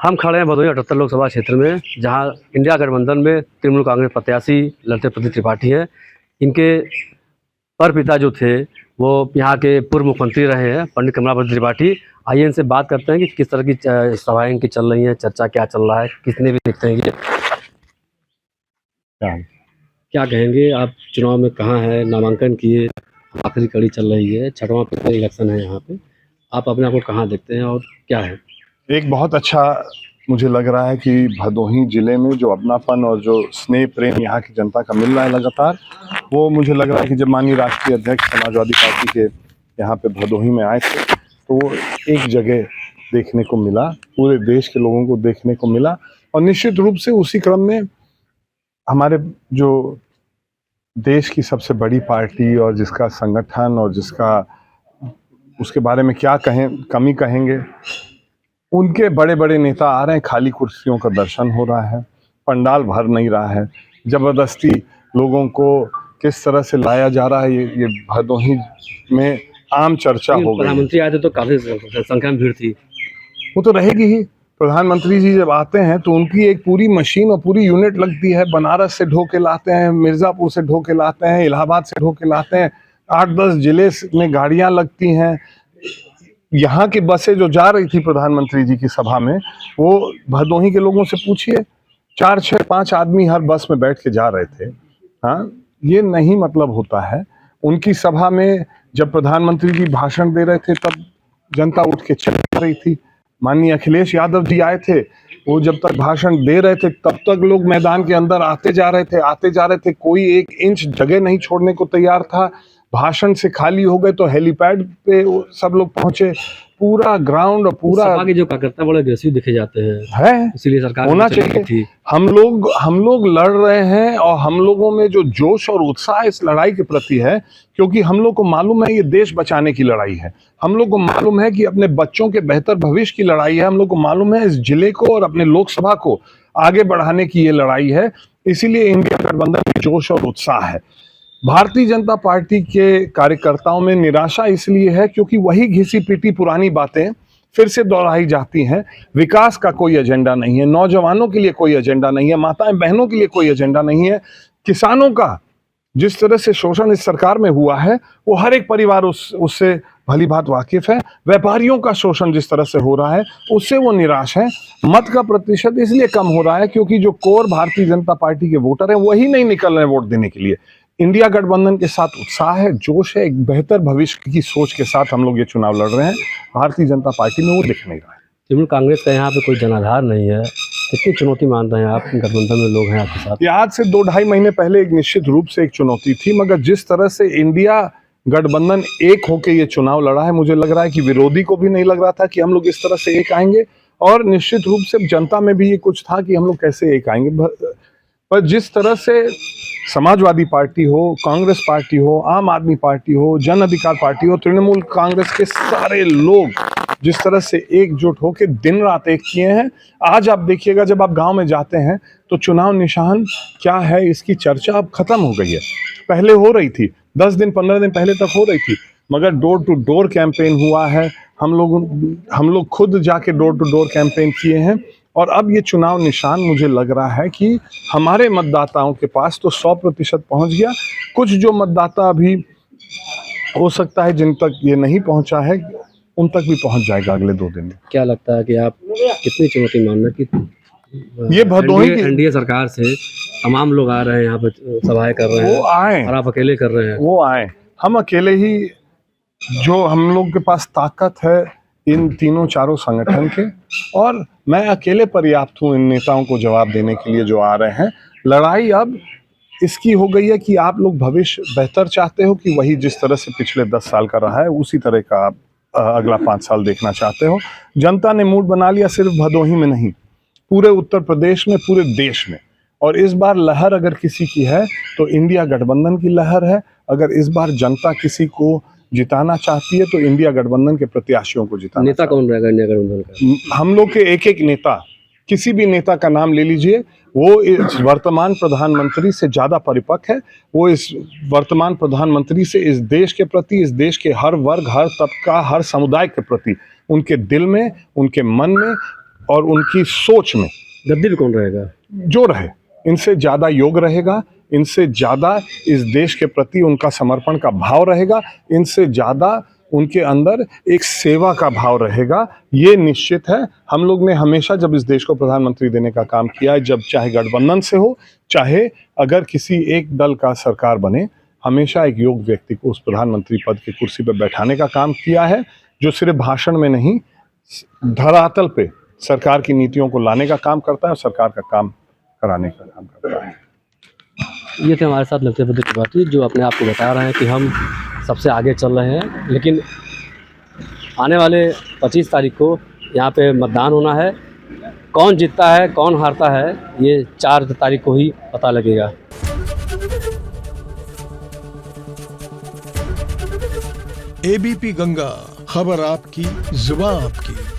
हम खड़े हैं भदोही 78 लोकसभा क्षेत्र में, जहां इंडिया गठबंधन में तृणमूल कांग्रेस प्रत्याशी लड़ते प्रदीप त्रिपाठी हैं। इनके परपिता जो थे वो यहाँ के पूर्व मुख्यमंत्री रहे हैं, पंडित कमलापति त्रिपाठी। आइए इनसे बात करते हैं कि किस तरह की सभाएं इनकी चल रही हैं, चर्चा क्या चल रहा है, कितने भी दिखते हैं ये क्या कहेंगे आप। चुनाव में कहाँ है, नामांकन किए, आखिरी कड़ी चल रही है, छठवां इलेक्शन है यहाँ पे, आप अपने आप को कहाँ देखते हैं और क्या है? एक बहुत अच्छा मुझे लग रहा है कि भदोही जिले में जो अपनापन और जो स्नेह प्रेम यहाँ की जनता का मिल रहा है लगातार, वो मुझे लग रहा है कि जब माननीय राष्ट्रीय अध्यक्ष समाजवादी पार्टी के यहाँ पे भदोही में आए थे तो वो एक जगह देखने को मिला, पूरे देश के लोगों को देखने को मिला। और निश्चित रूप से उसी क्रम में हमारे जो देश की सबसे बड़ी पार्टी और जिसका संगठन और जिसका उसके बारे में क्या कहें, कमी कहेंगे, उनके बड़े बड़े नेता आ रहे हैं। खाली कुर्सियों का दर्शन हो रहा है, पंडाल भर नहीं रहा है, जबरदस्ती लोगों को किस तरह से लाया जा रहा है, ये भदोही में आम चर्चा हो गई। प्रधानमंत्री आए थे तो काफी संख्या में भीड़ थी। वो तो रहेगी ही। प्रधानमंत्री जी जब आते हैं तो उनकी एक पूरी मशीन और पूरी यूनिट लगती है। बनारस से ढो के लाते हैं, मिर्जापुर से ढो के लाते हैं, इलाहाबाद से ढो के लाते हैं, 8-10 जिले में गाड़ियां लगती हैं। यहाँ की बसें जो जा रही थी प्रधानमंत्री जी की सभा में, वो भदोही के लोगों से पूछिए, 4, 6, 5 आदमी हर बस में बैठ के जा रहे थे। हाँ, ये नहीं मतलब होता है। उनकी सभा में जब प्रधानमंत्री जी भाषण दे रहे थे तब जनता उठ के चल रही थी। माननीय अखिलेश यादव जी आए थे, वो जब तक भाषण दे रहे थे तब तक लोग मैदान के अंदर आते जा रहे थे। कोई 1 इंच जगह नहीं छोड़ने को तैयार था। भाषण से खाली हो गए तो हेलीपैड पे सब लोग पहुंचे। पूरा ग्राउंड और पूरा सपा के जो कार्यकर्ता बड़े अग्रेसिव दिखे जाते हैं, इसलिए सरकार होना चाहिए। हम लोग लड़ रहे हैं और हम लोगों में जो जोश और उत्साह इस लड़ाई के प्रति है, क्योंकि हम लोग को मालूम है ये देश बचाने की लड़ाई है। हम लोग को मालूम है कि अपने बच्चों के बेहतर भविष्य की लड़ाई है। हम लोग को मालूम है इस जिले को और अपने लोकसभा को आगे बढ़ाने की ये लड़ाई है। इसीलिए इंडिया गठबंधन में जोश और उत्साह है। भारतीय जनता पार्टी के कार्यकर्ताओं में निराशा इसलिए है क्योंकि वही घिसी पीटी पुरानी बातें फिर से दोहराई जाती हैं। विकास का कोई एजेंडा नहीं है, नौजवानों के लिए कोई एजेंडा नहीं है, माताएं बहनों के लिए कोई एजेंडा नहीं है। किसानों का जिस तरह से शोषण इस सरकार में हुआ है वो हर एक परिवार उससे भली भांति वाकिफ है। व्यापारियों का शोषण जिस तरह से हो रहा है उससे वो निराश है। मत का प्रतिशत इसलिए कम हो रहा है क्योंकि जो कोर भारतीय जनता पार्टी के वोटर हैं वही नहीं निकल रहे वोट देने के लिए। इंडिया गठबंधन के साथ उत्साह है, जोश है, एक बेहतर भविष्य की सोच के साथ हम लोग ये चुनाव लड़ रहे हैं। भारतीय जनता पार्टी में वो दिख नहीं रहा है। तृणमूल कांग्रेस का यहाँ पे कोई जनाधार नहीं है, कितनी चुनौती मानते हैं आप? गठबंधन में लोग हैं आपके साथ। ये आज से 2-2.5 महीने पहले एक निश्चित रूप से एक चुनौती थी, मगर जिस तरह से इंडिया गठबंधन एक होके ये चुनाव लड़ा है, मुझे लग रहा है कि विरोधी को भी नहीं लग रहा था कि हम लोग इस तरह से एक आएंगे, और निश्चित रूप से जनता में भी ये कुछ था कि हम लोग कैसे एक आएंगे। पर जिस तरह से समाजवादी पार्टी हो, कांग्रेस पार्टी हो, आम आदमी पार्टी हो, जन अधिकार पार्टी हो, तृणमूल कांग्रेस के सारे लोग जिस तरह से एकजुट होकर दिन रात एक किए हैं। आज आप देखिएगा जब आप गांव में जाते हैं तो चुनाव निशान क्या है इसकी चर्चा अब खत्म हो गई है। पहले हो रही थी, 10 दिन 15 दिन पहले तक हो रही थी, मगर डोर टू डोर कैंपेन हुआ है। हम लोग खुद जाके डोर टू डोर कैंपेन किए हैं। और अब ये चुनाव निशान मुझे लग रहा है कि हमारे मतदाताओं के पास तो 100% पहुंच गया। कुछ जो मतदाता अभी हो सकता है जिन तक ये नहीं पहुंचा है, उन तक भी पहुंच जाएगा अगले 2 दिन में। क्या लगता है कि आप कितनी चुनौती मानना कि ये भदोही की एनडीए सरकार से तमाम लोग आ रहे हैं यहाँ पे, सभाएं कर रहे हैं, वो आए और आप अकेले कर रहे हैं? वो आए, हम अकेले ही, जो हम लोग के पास ताकत है इन तीनों चारों संगठन के, और मैं अकेले पर्याप्त हूँ इन नेताओं को जवाब देने के लिए जो आ रहे हैं। लड़ाई अब इसकी हो गई है कि आप लोग भविष्य बेहतर चाहते हो कि वही जिस तरह से पिछले 10 साल का रहा है उसी तरह का आप अगला 5 साल देखना चाहते हो। जनता ने मूड बना लिया, सिर्फ भदोही में नहीं, पूरे उत्तर प्रदेश में, पूरे देश में। और इस बार लहर अगर किसी की है तो इंडिया गठबंधन की लहर है। अगर इस बार जनता किसी को जिताना चाहती है तो इंडिया गठबंधन के प्रत्याशियों को जिताना। नेता कौन रहेगा इंडिया गठबंधन का? हम लोग के एक नेता, किसी भी नेता का नाम ले लीजिए, वो इस वर्तमान प्रधानमंत्री से ज्यादा परिपक्व है। वो इस वर्तमान प्रधानमंत्री से इस देश के प्रति, इस देश के हर वर्ग, हर तबका, हर समुदाय के प्रति, उनके दिल में, उनके मन में और उनकी सोच में गद्दी पे कौन रहेगा? जो रहे, इनसे ज़्यादा योग रहेगा, इनसे ज़्यादा इस देश के प्रति उनका समर्पण का भाव रहेगा, इनसे ज़्यादा उनके अंदर एक सेवा का भाव रहेगा, ये निश्चित है। हम लोग ने हमेशा जब इस देश को प्रधानमंत्री देने का काम किया है, जब चाहे गठबंधन से हो, चाहे अगर किसी एक दल का सरकार बने, हमेशा एक योग्य व्यक्ति को उस प्रधानमंत्री पद की कुर्सी पर बैठाने का काम किया है, जो सिर्फ भाषण में नहीं, धरातल पे सरकार की नीतियों को लाने का काम करता है और सरकार का काम कराने का काम करता है। ये थे हमारे साथ लड़ते प्रदीप त्रिपाठी, जो अपने आप को बता रहे हैं कि हम सबसे आगे चल रहे हैं, लेकिन आने वाले 25 तारीख को यहाँ पे मतदान होना है। कौन जीतता है कौन हारता है ये 4 तारीख को ही पता लगेगा। एबीपी गंगा, खबर आपकी, जुबान आपकी।